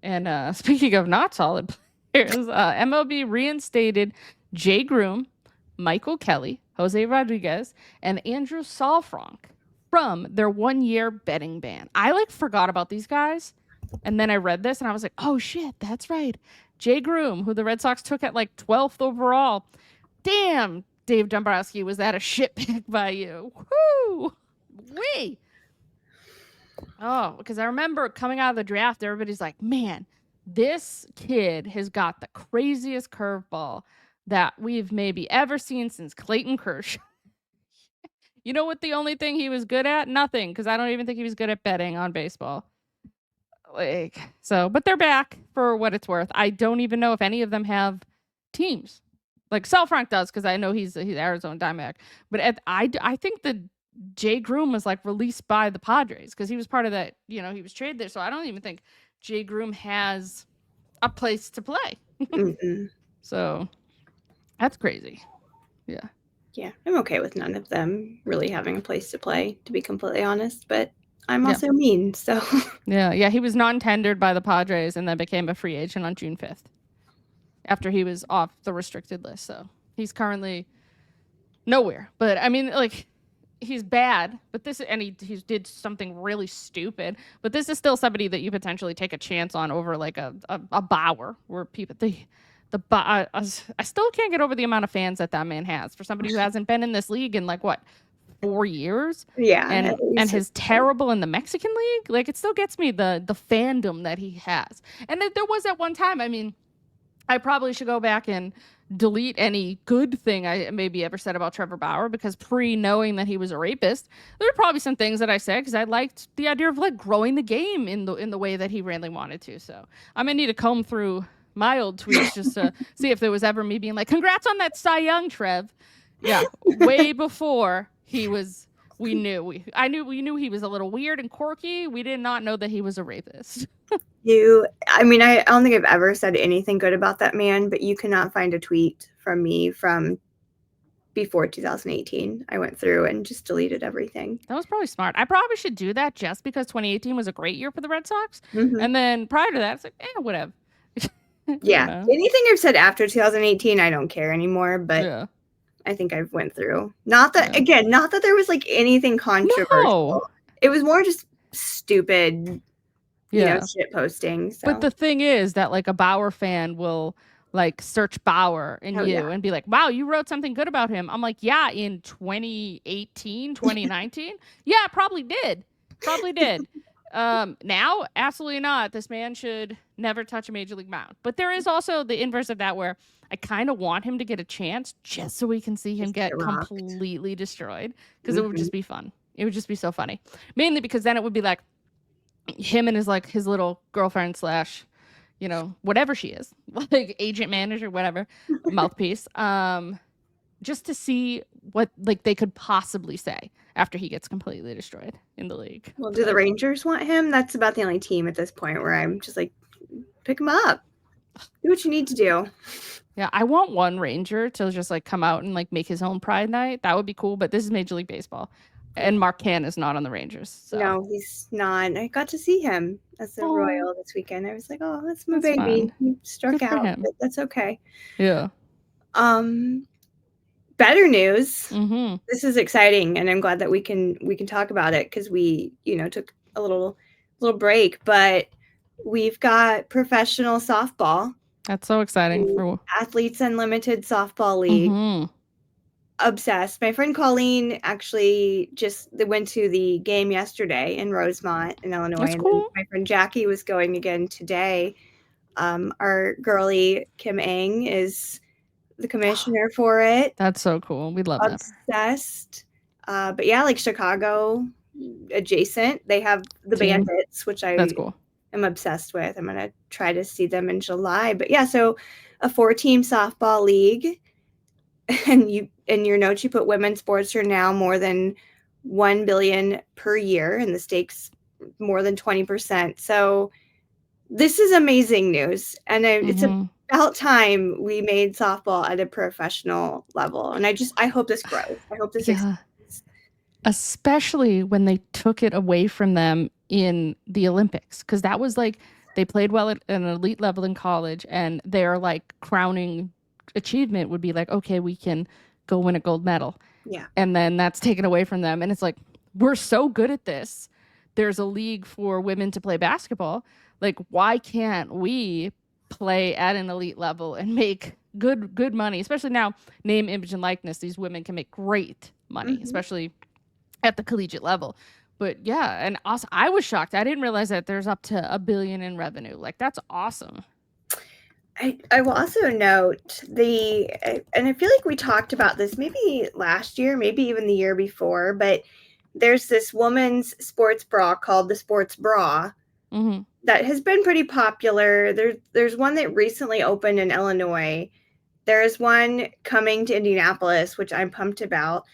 And speaking of not solid players, MLB reinstated Jay Groom, Michael Kelly, Jose Rodriguez, and Andrew Saalfrank from their 1-year betting ban. I forgot about these guys, and then I read this and I was like, oh shit, that's right. Jay Groom, who the Red Sox took at 12th overall. Damn, Dave Dombrowski, was that a shit pick by you? Woo! Wee! Oh, because I remember coming out of the draft, everybody's like, man, this kid has got the craziest curveball that we've maybe ever seen since Clayton Kershaw. You know what the only thing he was good at? Nothing, because I don't even think he was good at betting on baseball. But they're back for what it's worth. I don't even know if any of them have teams. Saalfrank does, because I know he's Arizona Diamondback. But I think the Jay Groom was released by the Padres, because he was part of that, he was traded there. So I don't even think Jay Groom has a place to play. So that's crazy. Yeah. Yeah. I'm okay with none of them really having a place to play, to be completely honest, but I'm also mean. So yeah. He was non-tendered by the Padres and then became a free agent on June 5th after he was off the restricted list. So he's currently nowhere, but I mean, he's bad, but he did something really stupid. But this is still somebody that you potentially take a chance on over a Bauer, where people I still can't get over the amount of fans that man has for somebody who hasn't been in this league in 4 years. Yeah, And his terrible in the Mexican League, like it still gets me the fandom that he has. And there was at one time, I mean, I probably should go back and delete any good thing I maybe ever said about Trevor Bauer, because knowing that he was a rapist, there were probably some things that I said because I liked the idea of like growing the game in the way that he really wanted to. So I'm gonna need to comb through my old tweets just to see if there was ever me being like, "Congrats on that Cy Young, Trev." Yeah, way before he was. We knew he was a little weird and quirky. We did not know that he was a rapist. I mean, I don't think I've ever said anything good about that man, but you cannot find a tweet from me from before 2018. I went through and just deleted everything. That was probably smart. I probably should do that just because 2018 was a great year for the Red Sox. Mhm. And then prior to that, it's like, whatever. Yeah. Anything I've said after 2018, I don't care anymore, but yeah. I think I've went through. Not that there was like anything controversial. No. It was more just stupid, shit posting. So. But the thing is that like a Bauer fan will like search Bauer and and be like, wow, you wrote something good about him. I'm like, yeah, in 2018, 2019. Yeah, probably did. Now, absolutely not. This man should never touch a major league mound. But there is also the inverse of that where I kind of want him to get a chance just so we can see him get completely destroyed, because it would just be fun. It would just be so funny. Mainly because then it would be like him and his little girlfriend / whatever she is, like agent, manager, whatever, mouthpiece, just to see what like they could possibly say after he gets completely destroyed in the league. Well, do the Rangers want him? That's about the only team at this point where I'm just like, pick him up. Do what you need to do. Yeah, I want one Ranger to just like come out and like make his own Pride Night. That would be cool, but this is Major League Baseball. And Mark Cann is not on the Rangers. So. No, he's not. I got to see him as a Royal this weekend. I was like, oh, that's my baby. He struck out, but that's okay. Yeah. Better news. Mm-hmm. This is exciting, and I'm glad that we can talk about it because we, took a little break, but we've got professional softball. That's so exciting for Athletes Unlimited Softball League. Mm-hmm. Obsessed. My friend Colleen actually they went to the game yesterday in Rosemont in Illinois. That's cool. My friend Jackie was going again today. Our girlie Kim Eng is the commissioner for it. That's so cool. We love that. Obsessed. But yeah, like Chicago adjacent, they have the Bandits, which That's cool. I'm obsessed with. I'm gonna try to see them in July. But yeah, so a 4-team softball league. And in your notes, you put women's sports are now more than $1 billion per year, and the stakes more than 20%. So this is amazing news, and it's about time we made softball at a professional level. And I hope this grows. I hope this expands. Especially when they took it away from them in the Olympics, because that was like they played well at an elite level in college, and their like crowning achievement would be like, okay, we can go win a gold medal. Yeah. And then that's taken away from them. And it's like, we're so good at this. There's a league for women to play basketball. Like, why can't we play at an elite level and make good money? Especially now, name, image, and likeness. These women can make great money, especially at the collegiate level. But yeah, and also I was shocked. I didn't realize that there's up to $1 billion in revenue. Like, that's awesome. I will also note and I feel like we talked about this maybe last year, maybe even the year before, but there's this woman's sports bra called the Sports Bra that has been pretty popular. There's one that recently opened in Illinois. There's one coming to Indianapolis, which I'm pumped about,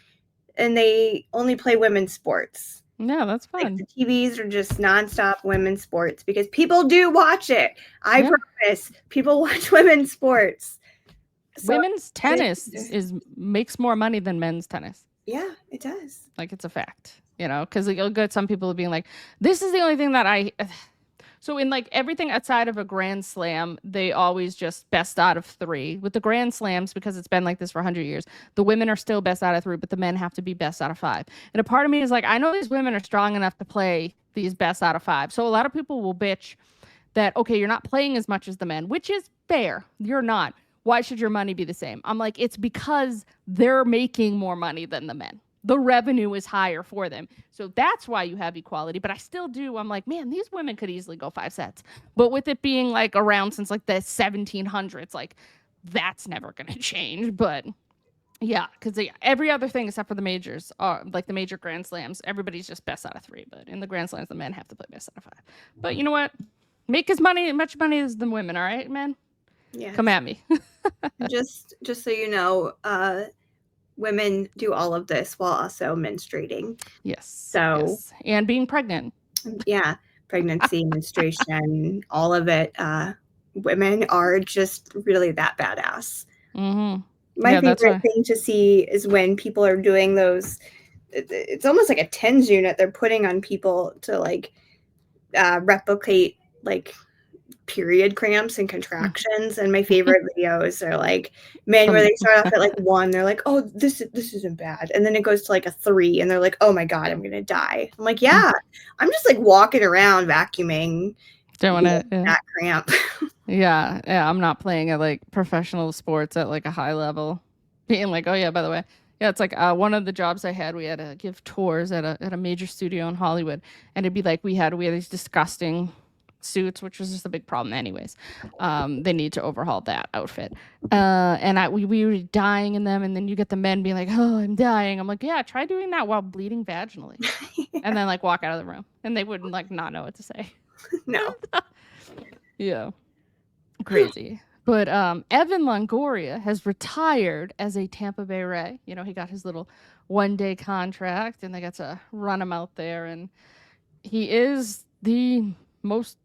and they only play women's sports. Yeah, that's fun. Like the TVs are just nonstop women's sports because people do watch it. I promise, people watch women's sports. So women's tennis makes more money than men's tennis. Yeah, it does. Like, it's a fact, because you'll get some people being like, this is the only thing that so in like everything outside of a Grand Slam, they always just best out of 3. With the Grand Slams, because it's been like this for 100 years, the women are still best out of 3, but the men have to be best out of 5. And a part of me is like, I know these women are strong enough to play these best out of 5. So a lot of people will bitch that, okay, you're not playing as much as the men, which is fair. You're not. Why should your money be the same? I'm like, it's because they're making more money than the men. the revenue is higher for them. So that's why you have equality. But I still do. I'm like, man, these women could easily go 5 sets. But with it being like around since like the 1700s, like that's never going to change. But yeah, because every other thing except for the majors, like the major Grand Slams, everybody's just best out of 3. But in the Grand Slams, the men have to play best out of 5. But you know what? Make as much money as the women, all right, men? Yeah. Come at me. just so you know, women do all of this while also menstruating. Yes. So yes. And being pregnant. Yeah, pregnancy, menstruation, all of it. Women are just really that badass. Mm-hmm. My favorite thing to see is when people are doing those. It's almost like a TENS unit they're putting on people to like replicate like period cramps and contractions. And my favorite videos are like men where they start off at like 1, they're like, oh, this isn't bad, and then it goes to like a 3 and they're like, oh my god, I'm gonna die. I'm like, yeah, I'm just like walking around vacuuming, don't want to that cramp. yeah I'm not playing at like professional sports at like a high level, being like, oh yeah, by the way, yeah, it's like one of the jobs I had, we had to give tours at a major studio in Hollywood, and it'd be like we had these disgusting suits, which was just a big problem anyways. They need to overhaul that outfit, and we were dying in them, and then you get the men being like, oh, I'm dying. I'm like, yeah, try doing that while bleeding vaginally. Yeah. And then like walk out of the room, and they wouldn't like not know what to say. No. Yeah, crazy. But Evan Longoria has retired as a Tampa Bay Ray. You know, he got his little 1-day contract, and they got to run him out there, and he is the most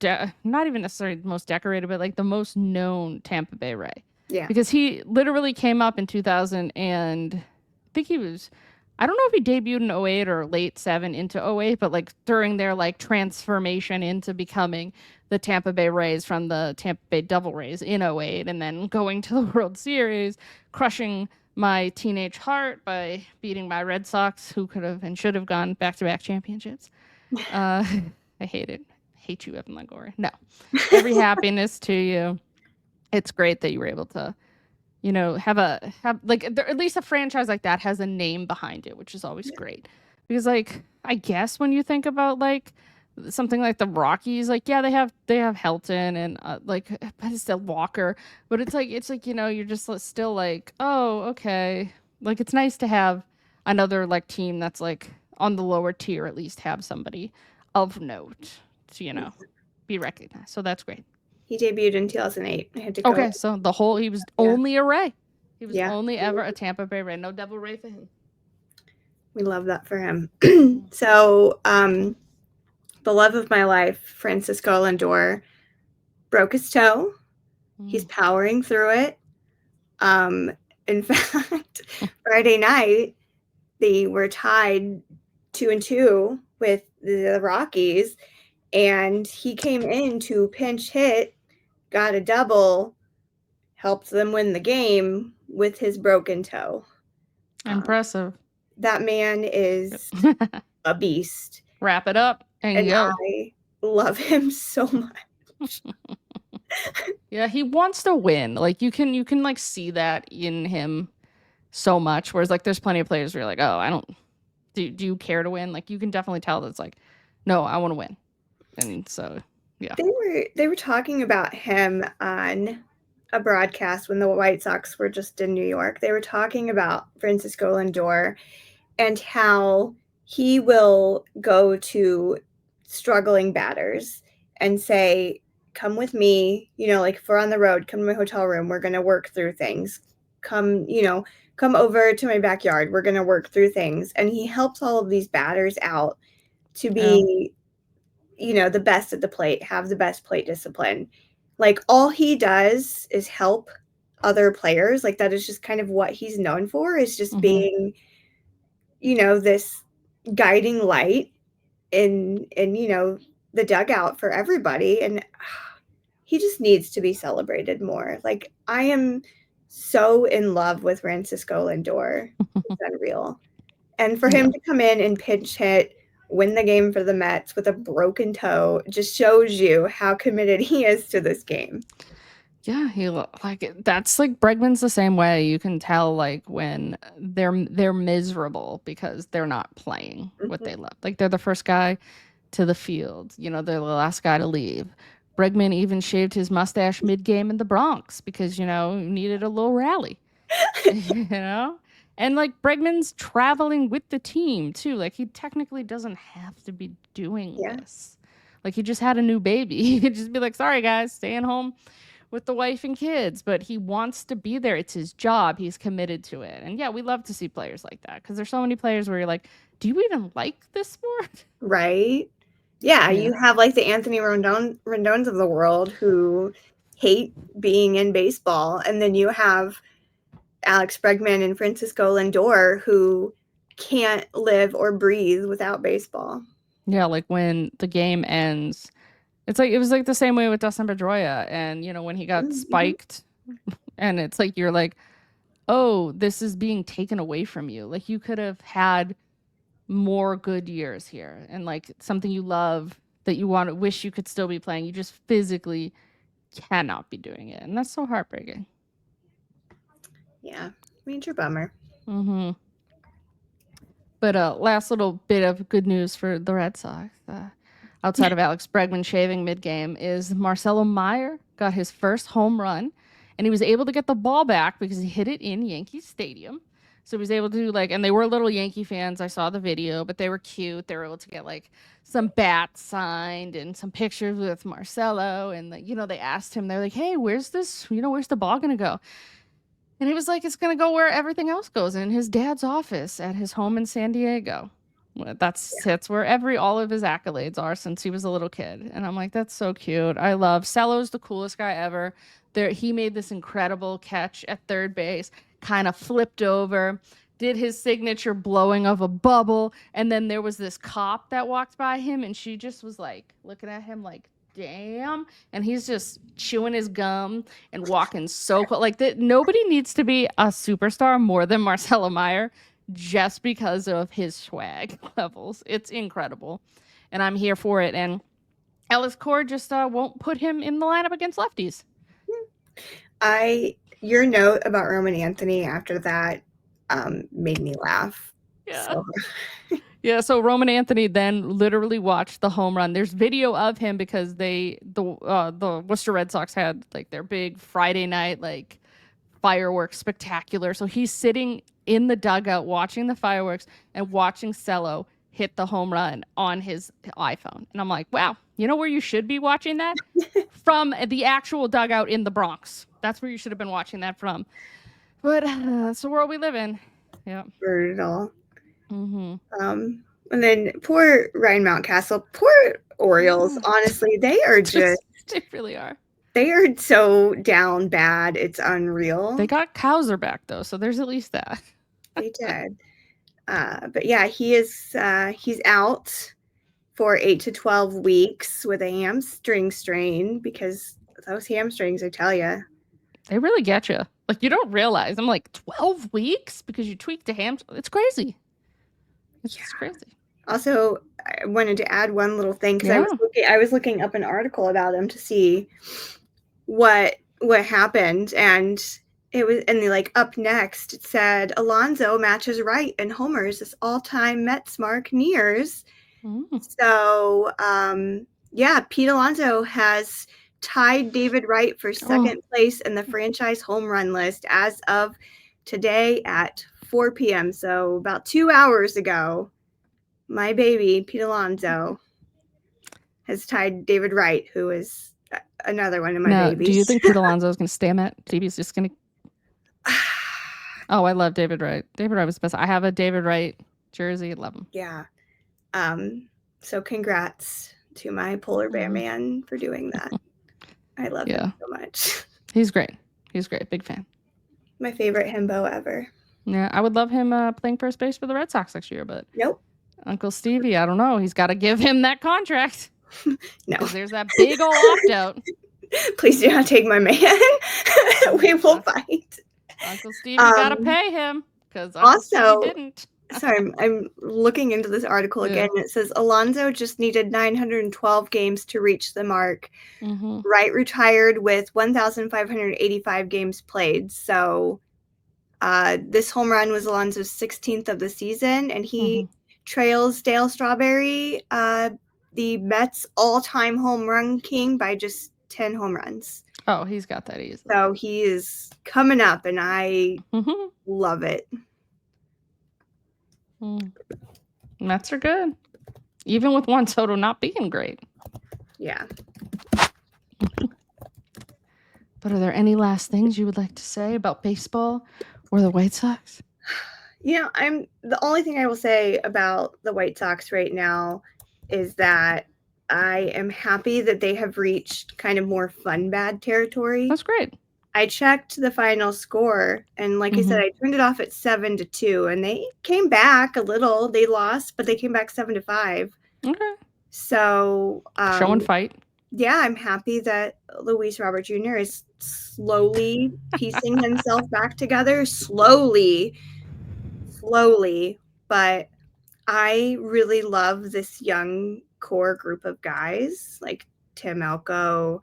not even necessarily the most decorated, but like the most known Tampa Bay Ray. Yeah. Because he literally came up in 2000, and I think he was, I don't know if he debuted in 08 or late 7 into 08, but like during their like transformation into becoming the Tampa Bay Rays from the Tampa Bay Devil Rays in 08, and then going to the World Series, crushing my teenage heart by beating my Red Sox, who could have and should have gone back-to-back championships. I hate it. Hate you, Evan Longoria. No. Every happiness to you. It's great that you were able to, you know, have like at least a franchise like that has a name behind it, which is always great. Because like I guess when you think about like something like the Rockies, like yeah, they have Helton and like but it's still Walker, but it's like you know, you're just still like, oh, okay, like it's nice to have another like team that's like on the lower tier, at least have somebody of note to, you know, be recognized. So that's great. He debuted in 2008. I had to go. Okay, so he was only a Ray. He was Yeah. only ever a Tampa Bay Ray. No Devil Ray for him. We love that for him. So, the love of my life, Francisco Lindor, broke his toe. He's powering through it. In fact, Friday night, they were tied 2-2 with the Rockies, and he came in to pinch hit, got a double, helped them win the game with his broken toe. Impressive. That man is a beast. Wrap it up and go. I love him so much. Yeah, he wants to win. Like you can like see that in him so much. Whereas like there's plenty of players where you're like, oh, I don't do you care to win? Like you can definitely tell that it's like, no, I want to win. And so yeah. They were talking about him on a broadcast when the White Sox were just in New York. They were talking about Francisco Lindor and how he will go to struggling batters and say, come with me, you know, like if we're on the road, come to my hotel room, we're going to work through things. Come over to my backyard, we're going to work through things. And he helps all of these batters out to be, you know, the best at the plate, have the best plate discipline. Like all he does is help other players. Like that is just kind of what he's known for, is just being, you know, this guiding light in, you know, the dugout for everybody. And he just needs to be celebrated more. Like I am so in love with Francisco Lindor. It's unreal. And for him to come in and pinch hit, win the game for the Mets with a broken toe, just shows you how committed he is to this game. Yeah, that's like Bregman's the same way. You can tell like when they're miserable because they're not playing what they love. Like they're the first guy to the field. They're the last guy to leave. Bregman even shaved his mustache mid-game in the Bronx because, he needed a little rally. And like Bregman's traveling with the team too. Like he technically doesn't have to be doing this. Like he just had a new baby. He could just be like, sorry guys, staying home with the wife and kids, but he wants to be there. It's his job. He's committed to it. And yeah, we love to see players like that because there's so many players where you're like, do you even like this sport? Right. Yeah, you have like the Anthony Rondones of the world who hate being in baseball. And then you have Alex Bregman and Francisco Lindor who can't live or breathe without baseball. Yeah, like when the game ends, it was like the same way with Dustin Pedroia, and when he got spiked, and it's like you're like, oh, this is being taken away from you. Like you could have had more good years here, and like something you love that you wish you could still be playing. You just physically cannot be doing it, and that's so heartbreaking. Yeah, major bummer. Mm-hmm. But last little bit of good news for the Red Sox. Outside of Alex Bregman shaving mid-game is Marcelo Meyer got his first home run, and he was able to get the ball back because he hit it in Yankee Stadium. So he was able to and they were little Yankee fans. I saw the video, but they were cute. They were able to get like some bats signed and some pictures with Marcelo. And they asked him, they're like, hey, where's this, where's the ball going to go? And he was like, it's going to go where everything else goes, in his dad's office at his home in San Diego. That's where all of his accolades are since he was a little kid. And I'm like, that's so cute. I love Celo's the coolest guy ever. He made this incredible catch at third base, kind of flipped over, did his signature blowing of a bubble. And then there was this cop that walked by him, and she just was like looking at him like, damn. And he's just chewing his gum and walking so close. Like nobody needs to be a superstar more than Marcelo Meyer, just because of his swag levels. It's incredible. And I'm here for it. And Ellis Core just won't put him in the lineup against lefties. Your note about Roman Anthony after that made me laugh. Yeah. Yeah, so Roman Anthony then literally watched the home run. There's video of him because the Worcester Red Sox had like their big Friday night like fireworks spectacular. So he's sitting in the dugout watching the fireworks and watching Celo hit the home run on his iPhone. And I'm like, wow, you know where you should be watching that? From the actual dugout in the Bronx. That's where you should have been watching that from. But that's the world we live in. Yeah. Brutal. Mm-hmm. And then poor Ryan Mountcastle, poor Orioles, honestly, they are just... They really are. They are so down bad. It's unreal. They got Kowser back, though, so there's at least that. They did. But yeah, he's out for 8 to 12 weeks with a hamstring strain, because those hamstrings, I tell you. They really get you. Like, you don't realize. I'm like, 12 weeks? Because you tweaked a hamstring? It's crazy. It's crazy. Also, I wanted to add one little thing, because I was looking up an article about him to see what happened, and it was, and like up next it said Alonso matches Wright and homers this all-time Mets mark nears. So Pete Alonso has tied David Wright for second place in the franchise home run list as of today at 4 p.m. So about 2 hours ago, my baby Pete Alonso has tied David Wright, who is another one of my babies. Do you think Pete Alonso is going to stay Met? He's just going to... Oh, I love David Wright. David Wright was the best. I have a David Wright jersey. Love him. Yeah. So congrats to my polar bear man for doing that. I love him so much. He's great. He's great. Big fan. My favorite himbo ever. Yeah, I would love him playing first base for the Red Sox next year, but nope. Uncle Stevie, I don't know. He's got to give him that contract. No. There's that big old opt-out. Please do not take my man. We will fight. Uncle Stevie got to pay him, because Uncle Stevie didn't. Sorry, I'm looking into this article again. Yeah. It says Alonso just needed 912 games to reach the mark. Mm-hmm. Wright retired with 1,585 games played. So this home run was Alonso's 16th of the season, and he trails Darryl Strawberry, the Mets' all-time home run king, by just 10 home runs. Oh, he's got that easily. So he is coming up, and I love it. Mets are good, even with Juan Soto not being great. Yeah. But are there any last things you would like to say about baseball or the White Sox? The only thing I will say about the White Sox right now is that I am happy that they have reached kind of more fun bad territory. That's great. I checked the final score, and like I said, I turned it off at 7-2, and they came back a little. They lost, but they came back 7-5. Okay. So showing fight. Yeah, I'm happy that Luis Robert Jr. is slowly piecing himself back together. Slowly, but I really love this young core group of guys like Tim Elko,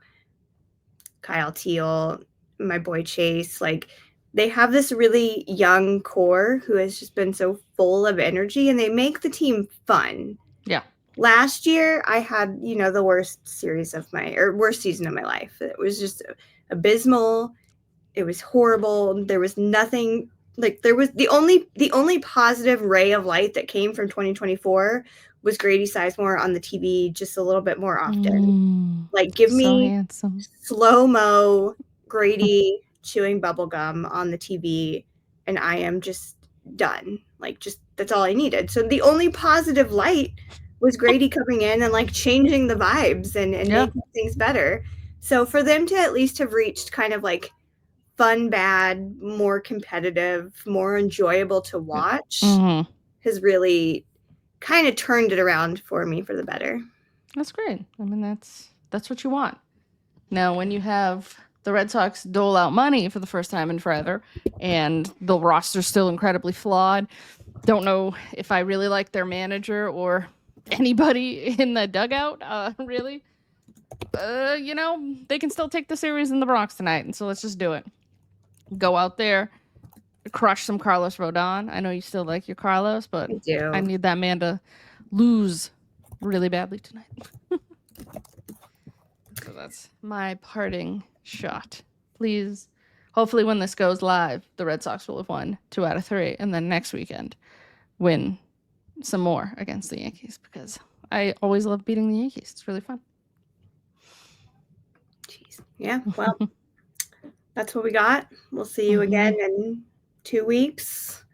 Kyle Teel, my boy Chase. Like, they have this really young core who has just been so full of energy, and they make the team fun. Yeah. Last year, I had, the worst season of my life. It was just abysmal. It was horrible. There was nothing. Like, there was the only positive ray of light that came from 2024 was Grady Sizemore on the TV just a little bit more often. Like, give me handsome. slow-mo Grady chewing bubblegum on the TV, and I am just done. Like, just that's all I needed. So the only positive light was Grady coming in and like changing the vibes and making things better. So for them to at least have reached kind of like fun bad, more competitive, more enjoyable to watch has really kind of turned it around for me for the better. That's great. I mean, that's what you want. Now, when you have the Red Sox dole out money for the first time in forever, and the roster's still incredibly flawed, don't know if I really like their manager or anybody in the dugout, really. They can still take the series in the Bronx tonight, and so let's just do it. Go out there, crush some Carlos Rodon. I know you still like your Carlos, but I need that man to lose really badly tonight. So that's my parting shot. Please, hopefully when this goes live, the Red Sox will have won 2 out of 3, and then next weekend win some more against the Yankees, because I always love beating the Yankees. It's really fun. Jeez. Yeah, well, that's what we got. We'll see you again in 2 weeks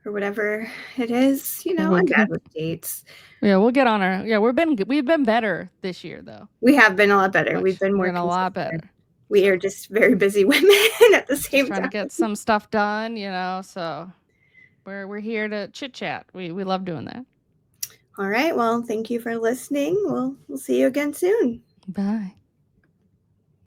or whatever it is. I'm bad with dates. Yeah, we'll get on our. Yeah, we've been better this year, though. We have been a lot better. We've been more a lot better. We are just very busy women at the same time. Trying to get some stuff done, so we're here to chit chat. We love doing that. All right. Well, thank you for listening. We'll see you again soon. Bye.